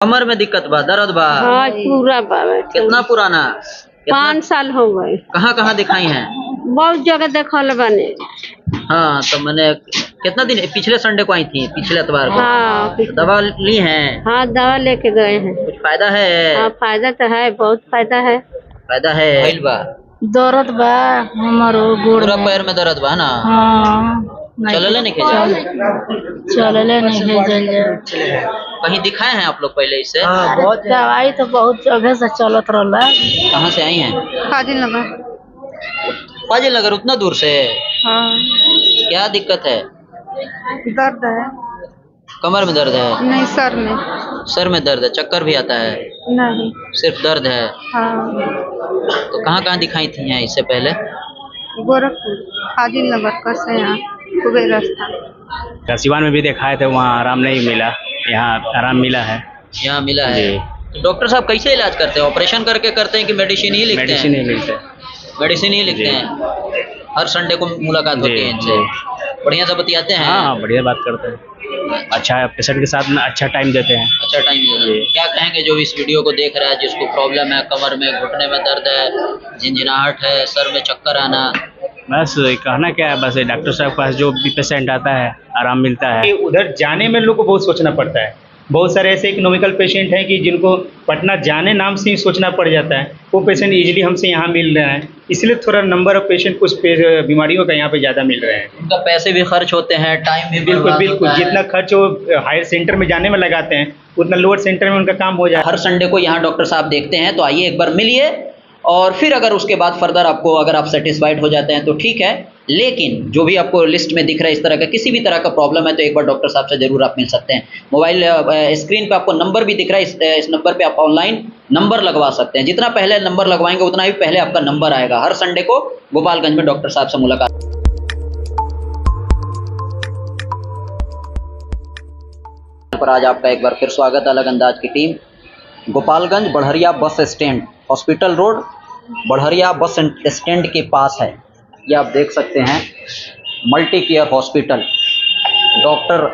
कमर में दिक्कत बा, दर्द बा? हाँ पूरा बाबा। कितना पुराना? 5 साल हो गए। कहाँ कहाँ दिखाई हैं? बहुत जगह देखल बने। हाँ तो मैंने कितना दिन पिछले संडे को आई थी, पिछले एतवार को। हाँ दवा ली हैं? हाँ दवा लेके गए हैं। कुछ फायदा है? हाँ फायदा तो है, बहुत फायदा है। फायदा है। भइल बा? दर्द बा हमारो गोड़ पूरा में। पैर में दर्द बा ना? हाँ चलले नहीं चलले नहीं कहीं दिखाए हैं आप लोग पहले इससे? हाँ बहुत दवाई तो बहुत जगह से चलत रहला। कहाँ से आई हैं? फाजिल नगर। फाजिल नगर, उतना दूर से? हाँ क्या दिक्कत है? दर्द है। कमर में दर्द है? नहीं सर में। सर में दर्द है? चक्कर भी आता है? नहीं सिर्फ दर्द है? हाँ। तो कहाँ कहाँ दिखाई थी हैं इससे पहले? गोरखपुर, फाजिल नगर कैसे यहाँ कुबेर रास्ता। सिवान में भी दिखाए थे, वहाँ आराम नहीं मिला, यहाँ आराम मिला है। यहाँ मिला है? तो डॉक्टर साहब कैसे इलाज करते हैं? ऑपरेशन करके करते हैं कि मेडिसिन ही लिखते हैं? मेडिसिन ही मिलते हैं। मेडिसिन ही लिखते हैं। हर संडे को मुलाकात होती है इनसे? बढ़िया से बतियाते हैं? हाँ बढ़िया बात करते हैं, अच्छा पेशेंट के साथ में अच्छा टाइम देते हैं। अच्छा टाइम देते हैं। क्या कहेंगे जो इस वीडियो को देख रहा है, जिसको प्रॉब्लम है, कमर में घुटने में दर्द है, झिंझिनाहट है, सर में चक्कर आना? बस कहना क्या है, बस डॉक्टर साहब के पास जो भी पेशेंट आता है आराम मिलता है। उधर जाने में लोग को बहुत सोचना पड़ता है। बहुत सारे ऐसे इकोनॉमिकल पेशेंट हैं कि जिनको पटना जाने नाम से ही सोचना पड़ जाता है, वो पेशेंट इजीली हमसे यहाँ मिल रहे हैं, इसलिए थोड़ा नंबर ऑफ पेशेंट कुछ बीमारियों का यहाँ पे ज़्यादा मिल रहे हैं। उनका पैसे भी खर्च होते हैं, टाइम भी बिल्कुल बिल्कुल, जितना खर्च वो हायर सेंटर में जाने में लगाते हैं उतना लोअर सेंटर में उनका काम हो जाए। हर संडे को यहाँ डॉक्टर साहब देखते हैं, तो आइए एक बार मिलिए और फिर अगर उसके बाद फर्दर आपको अगर आप सेटिस्फाइड हो जाते हैं तो ठीक है, लेकिन जो भी आपको लिस्ट में दिख रहा है इस तरह का किसी भी तरह का प्रॉब्लम है तो एक बार डॉक्टर साहब से जरूर आप मिल सकते हैं। मोबाइल स्क्रीन पे आपको नंबर भी दिख रहा है, इस नंबर पे आप ऑनलाइन नंबर लगवा सकते हैं। जितना पहले नंबर लगवाएंगे उतना ही पहले आपका नंबर आएगा। हर संडे को गोपालगंज में डॉक्टर साहब से मुलाकात। पर आज आपका एक बार फिर स्वागत है, अलग अंदाज की team. Gopalganj Barharia bus stand, hospital road, Barharia bus stand के पास है। ये आप देख सकते हैं multi care hospital. Doctor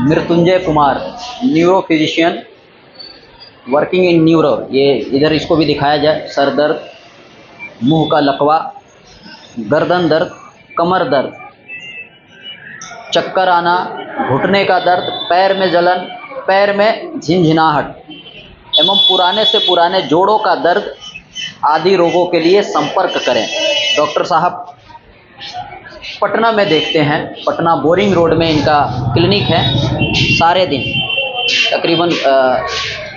Mrityunjay Kumar, neuro physician working in neuro. ये इधर इसको भी दिखाया जाए। सर दर्द, मुंह का लकवा, गर्दन दर्द, कमर दर्द, चक्कर आना, घुटने का दर्द, पैर में जलन, पैर में झिंझिनाहट एवं पुराने से पुराने जोड़ों का दर्द आदि रोगों के लिए संपर्क करें। डॉक्टर साहब पटना में देखते हैं, पटना बोरिंग रोड में इनका क्लिनिक है। सारे दिन तकरीबन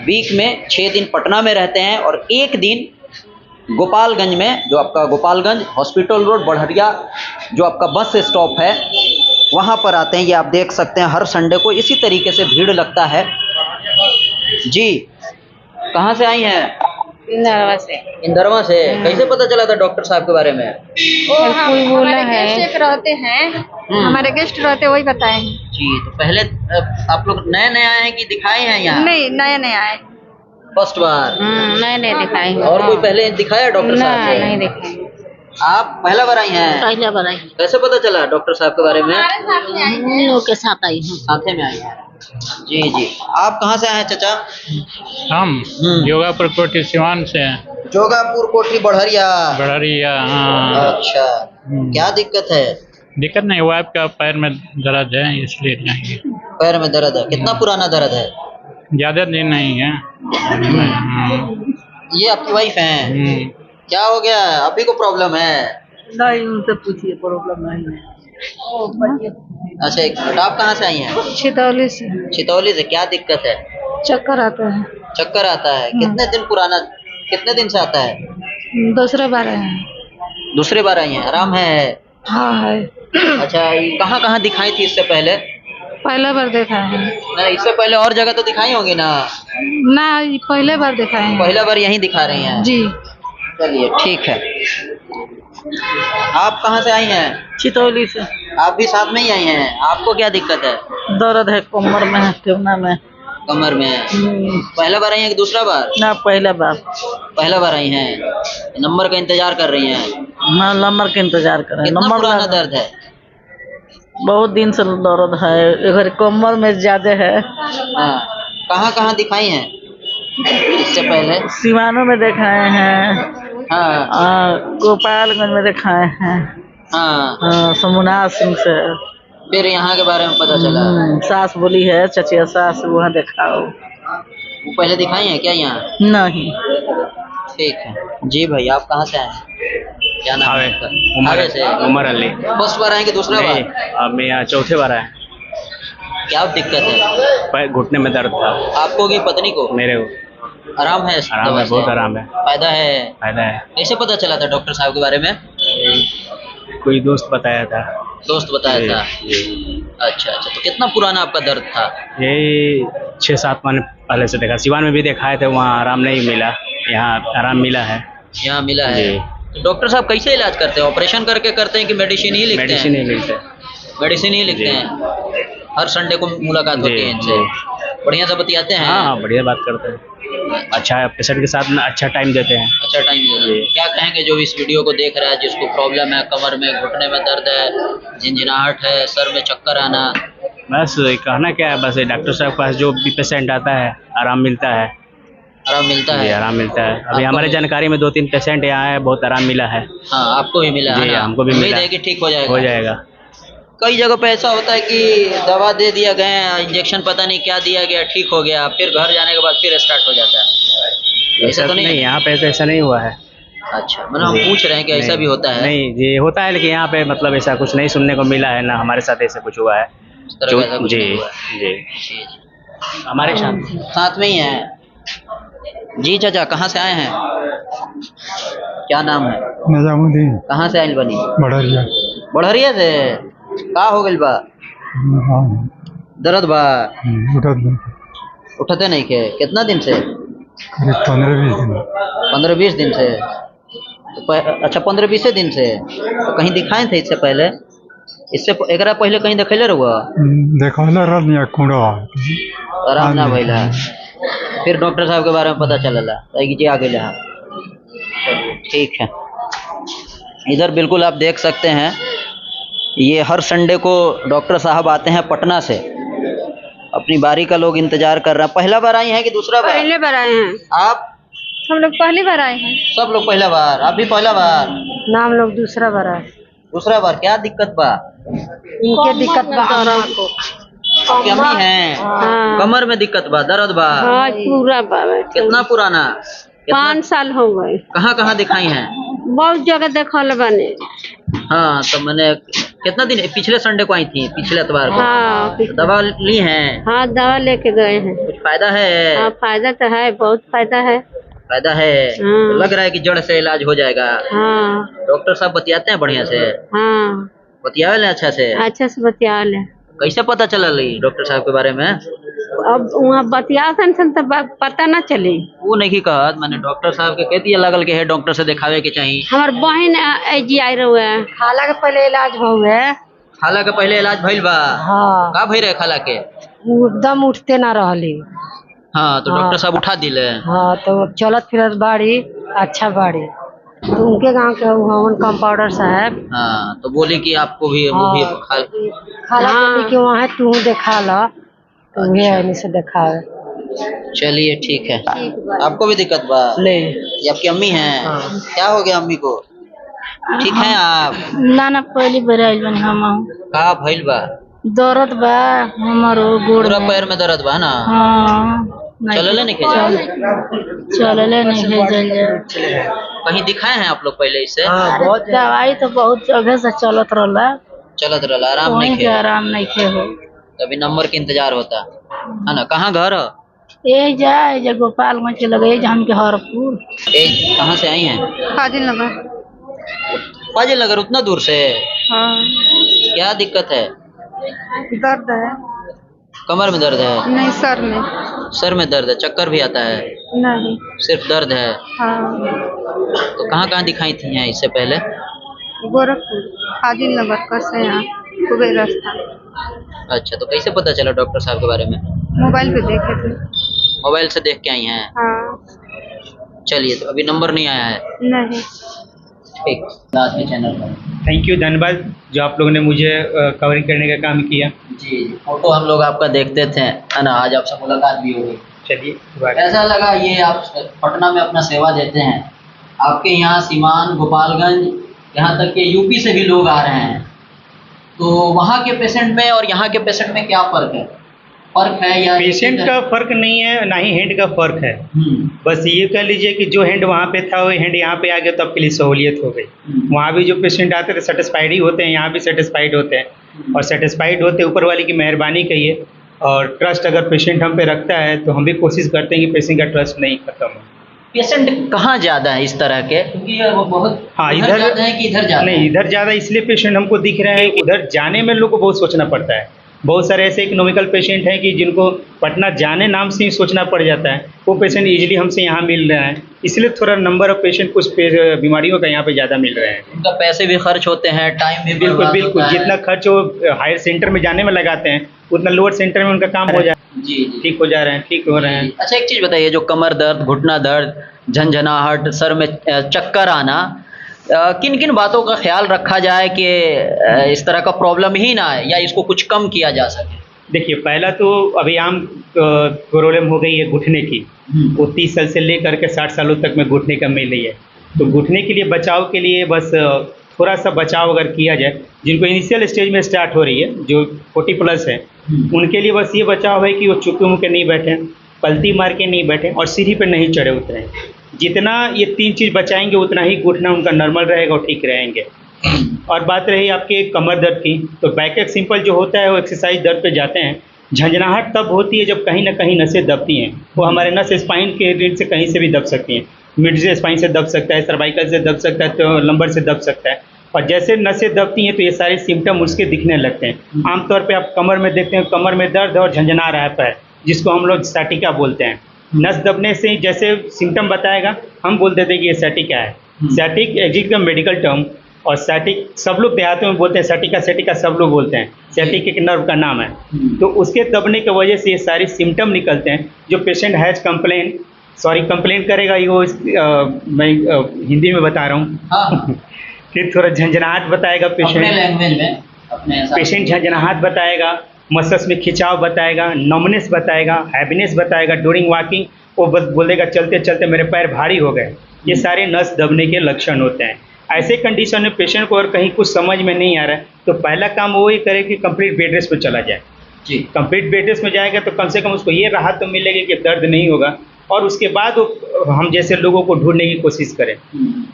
वीक में 6 दिन पटना में रहते हैं और 1 दिन गोपालगंज में, जो आपका गोपालगंज हॉस्पिटल रोड बढ़हरिया जो आपका बस स्टॉप है वहाँ पर आते हैं। ये आप देख सकते हैं हर संडे को इसी तरीके से भीड़ लगता है। जी कहाँ से आई हैं? इंदरवा से। इंदरवा से? कैसे पता चला था डॉक्टर साहब के बारे में? हमारे गेस्ट रहते हैं, हमारे गेस्ट रहते वही बताए हैं। जी तो पहले आप लोग नए नए आए हैं कि दिखाए हैं यहाँ? नहीं नए नए आए। फर्स्ट बार? नहीं दिखाई। और कोई पहले दिखाया डॉक्टर साहब से? नहीं दिखाई। आप पहला बार आई हैं? पहले बार आई। कैसे पता चला डॉक्टर साहब के बारे में? हम लोग के साथ आई हूँ। साथे में आई हैं? जी जी। आप कहाँ से आए हैं चाचा? हम योगापुर कोठी सिवान से हैं। जोगापुर कोठी बढ़हरिया। बढ़हरिया हाँ। अच्छा, क्या दिक्कत है? दिक्कत नहीं, वाइफ का पैर में दर्द है इसलिए जाएंगे। पैर में दर्द है? कितना पुराना दर्द है? ज्यादा दिन नहीं है। ये आपकी वाइफ हैं? क्या हो गया, अभी को प्रॉब्लम है? नहीं उनसे पूछिए, प्रॉब्लम नहीं है। अच्छा एक मिनट, आप कहाँ से आई हैं? छितौली से। छितौली से? क्या दिक्कत है? चक्कर आता है। चक्कर आता है? कितने दिन पुराना, कितने दिन से आता है? दूसरे बार आए हैं। दूसरे बार आई हैं? आराम है? हाँ है। अच्छा कहाँ कहाँ दिखाई थी इससे पहले? पहले बार देखा है। नहीं इससे पहले और जगह तो दिखाई होंगी ना? ना पहले बार देखा है। पहला बार यहीं दिखा रही हैं? जी। चलिए ठीक है। आप कहाँ से आई हैं? चितौली से। आप भी साथ में ही आई हैं? आपको क्या दिक्कत है? दर्द है कमर में, ठेवना में। कमर में? पहला बार आई हैं कि दूसरा बार? ना पहला बार। पहला बार आई हैं। नंबर का इंतजार कर रही हैं? हाँ नंबर का इंतजार कर रहे हैं। कितना पुराना दर्द है? बहुत दिन से दर्द है, इधर कमर में ज्यादा है। हाँ कहाँ कहाँ दिखाई हैं इससे पहले? सिवानो में दिखाए हैं, हाँ गोपालगंज में दिखाए हैं, हाँ। समुना सिंह से। फिर यहाँ के बारे में पता चला? सास बोली है, चचिया सास, वहाँ दिखाओ। वो पहले दिखाई हैं क्या यहाँ? नहीं। ठीक है जी। भाई आप कहाँ से आए? क्या नाम है आपका? उमर से? उमर अली। फर्स्ट बार आए कि दूसरा बार? नहीं, अब मैं यहाँ चौथे बार आया। क्या दिक्कत है? घुटने में दर्द था। आपको की पत्नी को? मेरे को आराम है? आराम है, बहुत आराम है। फायदा है? फायदा है। कैसे पता चला था डॉक्टर साहब के बारे में? कोई दोस्त बताया था। दोस्त बताया था? अच्छा अच्छा। तो कितना पुराना आपका दर्द था? यही 6-7 महीने पहले से देखा। सिवान में भी दिखाए थे, वहाँ आराम नहीं मिला, यहाँ आराम मिला है। यहाँ मिला है? तो डॉक्टर साहब कैसे इलाज करते हैं? ऑपरेशन करके करते हैं कि मेडिसिन ही लिखते हैं? मेडिसिन ही मिलते। मेडिसिन ही लिखते हैं। हर संडे को मुलाकात होती है इनसे? बढ़िया से बतियाते हैं? हाँ, बढ़िया बात करते हैं। अच्छा पेशेंट के साथ में अच्छा टाइम देते हैं। अच्छा टाइम देते हैं। क्या कहेंगे जो इस वीडियो को देख रहा है, जिसको प्रॉब्लम है, कमर में घुटने में दर्द है, झिनझिनाहट है, सर में चक्कर आना? बस कहना क्या है, बस डॉक्टर साहब के पास जो भी पेशेंट आता है आराम मिलता है। आराम मिलता है? आराम मिलता है। अभी हमारे जानकारी में 2-3 पेशेंट यहाँ है, बहुत आराम मिला है। हाँ आपको भी मिला है ना? हमको भी उम्मीद है कि ठीक हो जाएगा? हो जाएगा। कई जगह पे ऐसा होता है कि दवा दे दिया गया, इंजेक्शन पता नहीं क्या दिया गया, ठीक हो गया, फिर घर जाने के बाद फिर स्टार्ट हो जाता है। ऐसा तो नहीं? यहाँ पे ऐसा नहीं हुआ है। अच्छा, मतलब हम पूछ रहे हैं कि ऐसा भी होता है? नहीं, ये होता है, लेकिन यहाँ पे मतलब ऐसा कुछ नहीं सुनने को मिला है, ना हमारे साथ ऐसा कुछ हुआ है। इस तरह का ऐसा कुछ जी नहीं हुआ है। जी हमारे साथ में ही है जी। चाचा कहाँ से आए हैं? क्या नाम है? निजामुद्दीन। कहाँ से आइल बनी? बढ़िया। बढ़िया से? का हो गइल बा? दर्द बा? उठते नहीं के? कितना दिन से? करीब 15-20 दिन। 15-20 दिन से? तो अच्छा 15-20 दिन से। तो कहीं दिखाए थे इससे पहले? इससे एकरा पहले कहीं दिखैले रहुआ? देखौला रहल कुंडा। आराम ना भइला? फिर डॉक्टर साहब के बारे में पता चलला कि जी आ गइल है। ठीक है। इधर बिल्कुल आप देख सकते हैं, ये हर संडे को डॉक्टर साहब आते हैं पटना से। अपनी बारी का लोग इंतजार कर रहे हैं। पहला बार आई हैं कि दूसरा बार? पहले बार आए हैं। आप? हम लोग पहली बार आए हैं। सब लोग पहला बार? आप भी पहला बार? ना हम लोग दूसरा बार आए। दूसरा बार? क्या दिक्कत बा? इनके दिक्कत बा को कमी है? हाँ। कमर में दिक्कत बा, दर्द बा? हाँ पूरा बा। कितना पुराना? 5 साल हो गए। कहाँ कहाँ दिखाई हैं? बहुत जगह देखल बने। हाँ तो मैंने कितना दिन पिछले संडे को आई थी, पिछले इतवार को? हाँ दवा ली हैं? हाँ दवा लेके गए हैं। कुछ फायदा है? हाँ फायदा तो है, बहुत फायदा है। फायदा है? हाँ। तो लग रहा है कि जड़ से इलाज हो जाएगा? हाँ। डॉक्टर साहब बतियाते हैं बढ़िया से? हाँ बतियावे ले अच्छा से? अच्छा से बतिया ले। कैसे पता चला डॉक्टर साहब के बारे में? अब वहाँ बतिया सन तो पता ना चली। वो नहीं कहत, मैंने डॉक्टर साहब के कह दिया लगल के है डॉक्टर से दिखावे के चाहिए। हमार बहन जी आई रहे है। खाला के पहले इलाज हुए। खाला के पहले इलाज भइल बा? हाँ। का भई रहे खाला के? एकदम उठते ना रहली। हाँ तो डॉक्टर साहब उठा दिले? हाँ तो चलत फिरत बाड़ी, अच्छा बाड़ी। तो उनके गांव के हवन कंपाउंडर साहब। हाँ तो बोली कि आपको भी वो भी खाला बोली कि वहाँ तू देखा ला, तो वही से दिखावे। चलिए ठीक है। आपको भी दिक्कत बा? नहीं। ये आपकी अम्मी हैं? हाँ। क्या हो गया अम्मी को? ठीक है आप? ना ना पहली बार आइल बनी हम। का भइल बा? दर्द बा हमारो गोड़ पूरा में। पैर में दर्द बा ना? हाँ। चलले नहीं चलले नहीं भेजल। कहीं दिखाए हैं आप लोग पहले इससे? हाँ, बहुत दवाई तो बहुत जगह से चलत रहला। चलत रहला, आराम नहीं खे? आराम नहीं खे हो। अभी नंबर के इंतजार होता है ना? कहाँ घर? ये जा गोपालगंज के लगे हमके हरपुर। कहाँ से आई हैं? फाजिल नगर। फाजिल नगर? उतना दूर से? हाँ। क्या दिक्कत है? दर्द है। कमर में दर्द है? नहीं सर में। सर में दर्द है? चक्कर भी आता है? नहीं सिर्फ दर्द है? हाँ। तो कहाँ कहाँ दिखाई थी हैं इससे पहले? गोरखपुर, फाजिल नगर कैसे यहाँ कुबेर रास्ता। अच्छा तो कैसे पता चला डॉक्टर साहब के बारे में? मोबाइल पे देखे थे। मोबाइल से देख के आई हैं? हाँ। चलिए तो अभी नंबर नहीं आया है? नहीं। ठीक, लास्ट में चैनल पर। थैंक यू, धन्यवाद जो आप लोगों ने मुझे कवरिंग करने का काम किया। जी, फोटो हम लोग आपका देखते थे, है ना, आज आपसे मुलाकात भी हो गई। चलिए, कैसा लगा ये आप पटना में अपना सेवा देते हैं? आपके यहाँ सीवान, गोपालगंज, यहाँ तक के यूपी से भी लोग आ रहे हैं, तो वहाँ के पेशेंट में और यहाँ के पेशेंट में क्या फ़र्क है? फ़र्क है या पेशेंट का फ़र्क नहीं है, ना ही हैंड का फ़र्क है। बस ये कह लीजिए कि जो हैंड वहाँ पे था वो हैंड यहाँ पे आ गया तो आपके लिए सहूलियत हो गई। वहाँ भी जो पेशेंट आते थे सेटिस्फाइड ही होते हैं, यहाँ भी सेटिस्फाइड होते हैं, और सेटिस्फाइड होते ऊपर वाले की मेहरबानी कहिए। और ट्रस्ट अगर पेशेंट हम पे रखता है तो हम भी कोशिश करते हैं कि पेशेंट का ट्रस्ट नहीं खत्म हो। पेशेंट कहाँ ज़्यादा है इस तरह के? क्योंकि वो बहुत हाँ, इधर ज़्यादा है कि इधर ज़्यादा? नहीं, इधर ज़्यादा इसलिए पेशेंट हमको दिख रहे हैं, उधर जाने में लोग को बहुत सोचना पड़ता है। बहुत सारे ऐसे इकोनॉमिकल पेशेंट हैं कि जिनको पटना जाने नाम से ही सोचना पड़ जाता है, वो पेशेंट इजीली हमसे यहाँ मिल रहे हैं, इसलिए थोड़ा नंबर ऑफ पेशेंट कुछ बीमारियों का यहाँ पे ज़्यादा मिल रहे हैं। उनका पैसे भी खर्च होते हैं, टाइम भी बिल्कुल बर्बाद बिल्कुल, होता है। जितना खर्च वो हायर सेंटर में जाने में लगाते हैं उतना लोअर सेंटर में उनका काम हो जाए। जी जी, ठीक हो जा रहे हैं, ठीक हो रहे हैं। अच्छा, एक चीज़ बताइए, जो कमर दर्द, घुटना दर्द, झंझनाहट, सर में चक्कर आना, किन किन बातों का ख्याल रखा जाए कि इस तरह का प्रॉब्लम ही ना आए या इसको कुछ कम किया जा सके? देखिए, पहला तो अभी आम प्रॉब्लम हो गई है घुटने की, वो 30 साल से लेकर के 60 सालों तक में घुटने का मिल रही है। तो घुटने के लिए बचाव के लिए बस थोड़ा सा बचाव अगर किया जाए, जिनको इनिशियल स्टेज में स्टार्ट हो रही है, जो 40+ है, उनके लिए बस ये बचाव है कि वो चुके मुके नहीं बैठें, पलटी मार के नहीं बैठें और सीढ़ी पर नहीं चढ़े उतरें। जितना ये 3 चीज़ बचाएंगे उतना ही घुटना उनका नॉर्मल रहेगा और ठीक रहेंगे। और बात रही आपके कमर दर्द की, तो बैक एक सिंपल जो होता है वो एक्सरसाइज दर्द पे जाते हैं। झंझनाहट तब होती है जब कहीं ना कहीं नसें दबती हैं, वो हमारे नस स्पाइन के रीढ़ से कहीं से भी दब सकती हैं। मिड से स्पाइन से दब सकता है, सर्वाइकल से दब सकता है, तो लंबर से दब सकता है। और जैसे नसें दबती हैं तो ये सारे सिम्टम उसके दिखने लगते हैं। आमतौर पे आप कमर में देखते हैं, कमर में दर्द और झंझना रहा है पैर, जिसको हम लोग सैटिका बोलते हैं। नस दबने से जैसे सिम्टम बताएगा, हम बोल देते हैं कि ये सैटिका है। सैटिक एग्जिट का मेडिकल टर्म, और सैटिक सब लोग देहातों में बोलते हैं, सैटिका सैटिका सब लोग बोलते हैं। सैटिक एक नर्व का नाम है। तो उसके दबने की वजह से ये सारे सिम्टम निकलते हैं। जो पेशेंट हैज़ कंप्लेन करेगा, ये मैं हिंदी में बता रहा हूँ। हाँ। फिर थोड़ा झंझनाहट बताएगा पेशेंट, अपने लैंग्वेज में, अपने पेशेंट झंझनाहट बताएगा, मसल्स में खिंचाव बताएगा, नमनेस बताएगा, हैवीनेस बताएगा ड्यूरिंग वॉकिंग। वो बोलेगा चलते चलते मेरे पैर भारी हो गए। ये सारे नस दबने के लक्षण होते हैं। ऐसे कंडीशन में पेशेंट को अगर कहीं कुछ समझ में नहीं आ रहा है तो पहला काम वो ही करे कि कंप्लीट बेड रेस्ट पे चला जाए। जी, कंप्लीट बेड रेस्ट में जाएगा तो कम से कम उसको ये राहत तो मिलेगी कि दर्द नहीं होगा, और उसके बाद हम जैसे लोगों को ढूंढने की कोशिश करें।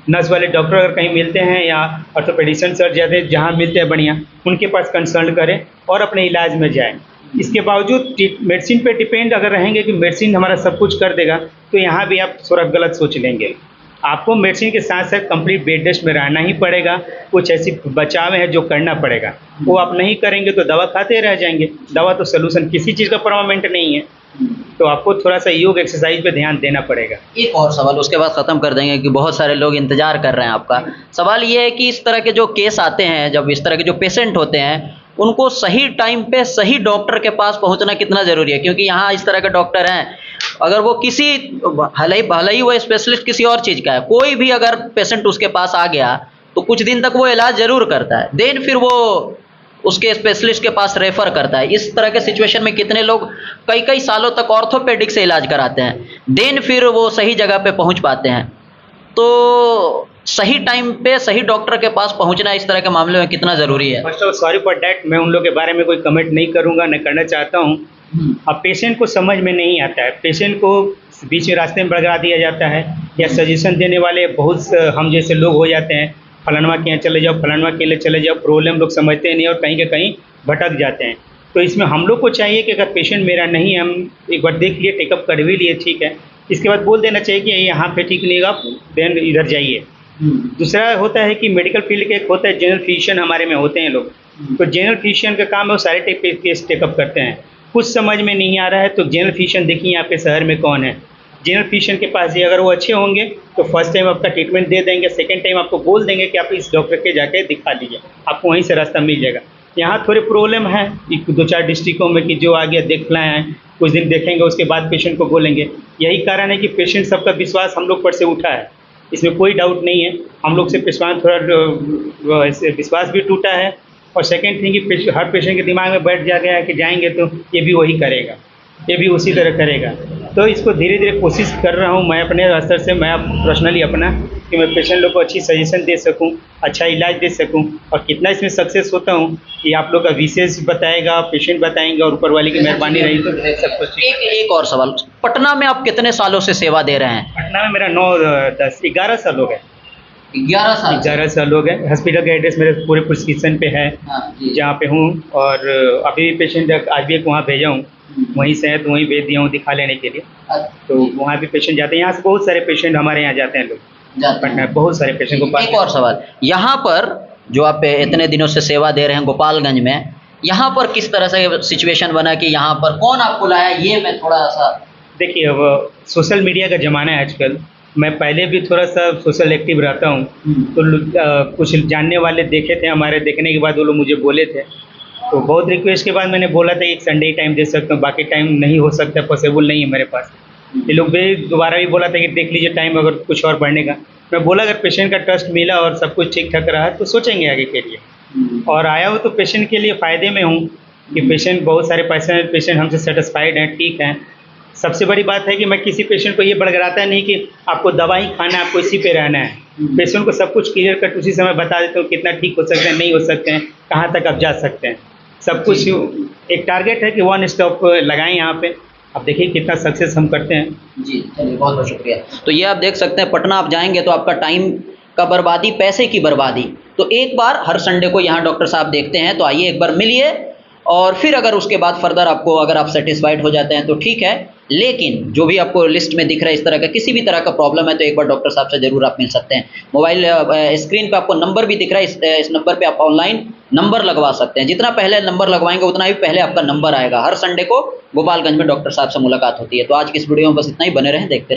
नर्स वाले डॉक्टर अगर कहीं मिलते हैं या ऑर्थोपेडिशियन सर्जन जहाँ मिलते हैं बढ़िया, उनके पास कंसल्ट करें और अपने इलाज में जाएं। इसके बावजूद मेडिसिन पे डिपेंड अगर रहेंगे कि मेडिसिन हमारा सब कुछ कर देगा, तो यहाँ भी आप थोड़ा गलत सोच लेंगे। आपको मेडिसिन के साथ साथ कंप्लीट बेड रेस्ट में रहना ही पड़ेगा। कुछ ऐसी बचाव है जो करना पड़ेगा, वो आप नहीं करेंगे तो दवा खाते रह जाएंगे। दवा तो सोल्यूशन किसी चीज़ का परमानेंट नहीं है, तो आपको थोड़ा सा योग एक्सरसाइज पे ध्यान देना पड़ेगा। एक और सवाल उसके बाद ख़त्म कर देंगे कि बहुत सारे लोग इंतज़ार कर रहे हैं आपका। सवाल ये है कि इस तरह के जो केस आते हैं, जब इस तरह के जो पेशेंट होते हैं, उनको सही टाइम पे सही डॉक्टर के पास पहुंचना कितना ज़रूरी है? क्योंकि यहाँ इस तरह के डॉक्टर हैं, अगर वो किसी भले ही वो स्पेशलिस्ट किसी और चीज़ का है, कोई भी अगर पेशेंट उसके पास आ गया तो कुछ दिन तक वो इलाज ज़रूर करता है, देन फिर वो उसके स्पेशलिस्ट के पास रेफ़र करता है। इस तरह के सिचुएशन में कितने लोग कई सालों तक ऑर्थोपेडिक से इलाज कराते हैं, देन फिर वो सही जगह पे पहुंच पाते हैं। तो सही टाइम पे सही डॉक्टर के पास पहुंचना इस तरह के मामले में कितना ज़रूरी है? First of sorry for that, मैं उन लोगों के बारे में कोई कमेंट नहीं करूँगा, न करना चाहता हूँ। अब पेशेंट को समझ में नहीं आता है, पेशेंट को बीच में रास्ते में भगा दिया जाता है, या सजेशन देने वाले बहुत हम जैसे लोग हो जाते हैं, फलानवा के यहाँ चले जाओ, फलानवा के लिए चले जाओ। प्रॉब्लम लोग समझते नहीं और कहीं के कहीं भटक जाते हैं। तो इसमें हम लोग को चाहिए कि अगर पेशेंट मेरा नहीं है, हम एक बार देख लिए, टेकअप कर भी लिए, ठीक है, इसके बाद बोल देना चाहिए कि यहाँ पे ठीक नहीं होगा, देन इधर जाइए। दूसरा होता है कि मेडिकल फील्ड के एक होता है जनरल फिजिशियन, हमारे में होते हैं लोग। तो जनरल फिजिशियन का काम है वो सारे केस टेकअप करते हैं। कुछ समझ में नहीं आ रहा है तो जनरल फिजिशियन देखिए यहाँ पे शहर में कौन है, जनरल फिजिशियन के पास ही अगर वो अच्छे होंगे तो फर्स्ट टाइम आपका ट्रीटमेंट दे देंगे, सेकंड टाइम आपको बोल देंगे कि आप इस डॉक्टर के जाके दिखा लीजिए, आपको वहीं से रास्ता मिल जाएगा। यहाँ थोड़ी प्रॉब्लम है 2-4 डिस्ट्रिक्टों में कि जो आ गया देख लाए हैं, कुछ दिन देखेंगे उसके बाद पेशेंट को बोलेंगे। यही कारण है कि पेशेंट सबका विश्वास हम लोग पर से उठा है। इसमें कोई डाउट नहीं है। हम लोग से पेशेंट थोड़ा विश्वास भी टूटा है, और सेकेंड थिंग कि हर पेशेंट के दिमाग में बैठ जा गया है कि जाएंगे तो ये भी वही करेगा, ये भी उसी तरह करेगा। तो इसको धीरे धीरे कोशिश कर रहा हूँ मैं अपने स्तर से, मैं पर्सनली अपना, कि मैं पेशेंट लोग को अच्छी सजेशन दे सकूँ, अच्छा इलाज दे सकूँ। और कितना इसमें सक्सेस होता हूँ कि आप लोग का विशेष बताएगा, पेशेंट बताएंगे, और ऊपर वाले की मेहरबानी रही तो सब कुछ। एक और सवाल, पटना में आप कितने सालों से सेवा दे रहे हैं? पटना में मेरा 11 साल हो गए। 11 साल। 11 साल हो गए। हॉस्पिटल का एड्रेस मेरे पूरे प्रिस्क्रिप्शन पे है, जहाँ पे हूँ। और अभी भी पेशेंट आज भी एक वहाँ भेजा हूँ, वहीं से है तो वहीं भेज दिया हूँ दिखा लेने के लिए। तो वहाँ भी पेशेंट जाते हैं, यहाँ से बहुत सारे पेशेंट हमारे यहाँ जाते हैं लोग, पटना में बहुत सारे पेशेंट को। एक और सवाल, यहाँ पर जो आप इतने दिनों से सेवा दे रहे हैं गोपालगंज में, यहाँ पर किस तरह से सिचुएशन बना कि यहाँ पर कौन आपको लाया, ये मैं थोड़ा सा। देखिए, अब सोशल मीडिया का ज़माना है आजकल। मैं पहले भी थोड़ा सा सोशल एक्टिव रहता हूँ, तो कुछ जानने वाले देखे थे हमारे, देखने के बाद वो लोग मुझे बोले थे, तो बहुत रिक्वेस्ट के बाद मैंने बोला था एक संडे टाइम दे सकता हूँ, बाकी टाइम नहीं हो सकता, पॉसिबल नहीं है मेरे पास। ये लोग भी दोबारा भी बोला था कि देख लीजिए टाइम अगर कुछ और बढ़ने का। मैं बोला अगर पेशेंट का ट्रस्ट मिला और सब कुछ ठीक ठाक रहा तो सोचेंगे आगे के लिए। और आया हो तो पेशेंट के लिए फ़ायदे में हूँ कि पेशेंट, बहुत सारे पेशेंट हमसे सेटिस्फाइड हैं, ठीक हैं। सबसे बड़ी बात है कि मैं किसी पेशेंट को ये बड़गड़ाता नहीं कि आपको दवा ही खाना है, आपको इसी पे रहना है। पेशेंट को सब कुछ क्लियर कट उसी समय बता देता हूँ, कितना ठीक हो सकते हैं, नहीं हो सकते हैं, कहाँ तक आप जा सकते हैं, सब कुछ। एक टारगेट है कि 1 स्टॉप लगाएं यहाँ पे। अब देखिए कितना सक्सेस हम करते हैं। जी चलिए, बहुत बहुत शुक्रिया। तो ये आप देख सकते हैं, पटना आप जाएंगे तो आपका टाइम का बर्बादी, पैसे की बर्बादी। तो एक बार हर संडे को यहाँ डॉक्टर साहब देखते हैं, तो आइए एक बार मिलिए, और फिर अगर उसके बाद फर्दर आपको, अगर आप सेटिस्फाइड हो जाते हैं तो ठीक है। लेकिन जो भी आपको लिस्ट में दिख रहा है इस तरह का किसी भी तरह का प्रॉब्लम है तो एक बार डॉक्टर साहब से ज़रूर आप मिल सकते हैं। मोबाइल स्क्रीन पे आपको नंबर भी दिख रहा है, इस नंबर पे आप ऑनलाइन नंबर लगवा सकते हैं। जितना पहले नंबर लगवाएंगे उतना ही पहले आपका नंबर आएगा। हर संडे को गोपालगंज में डॉक्टर साहब से मुलाकात होती है। तो आज की इस वीडियो में बस इतना ही, बने रहें, देखते रहें।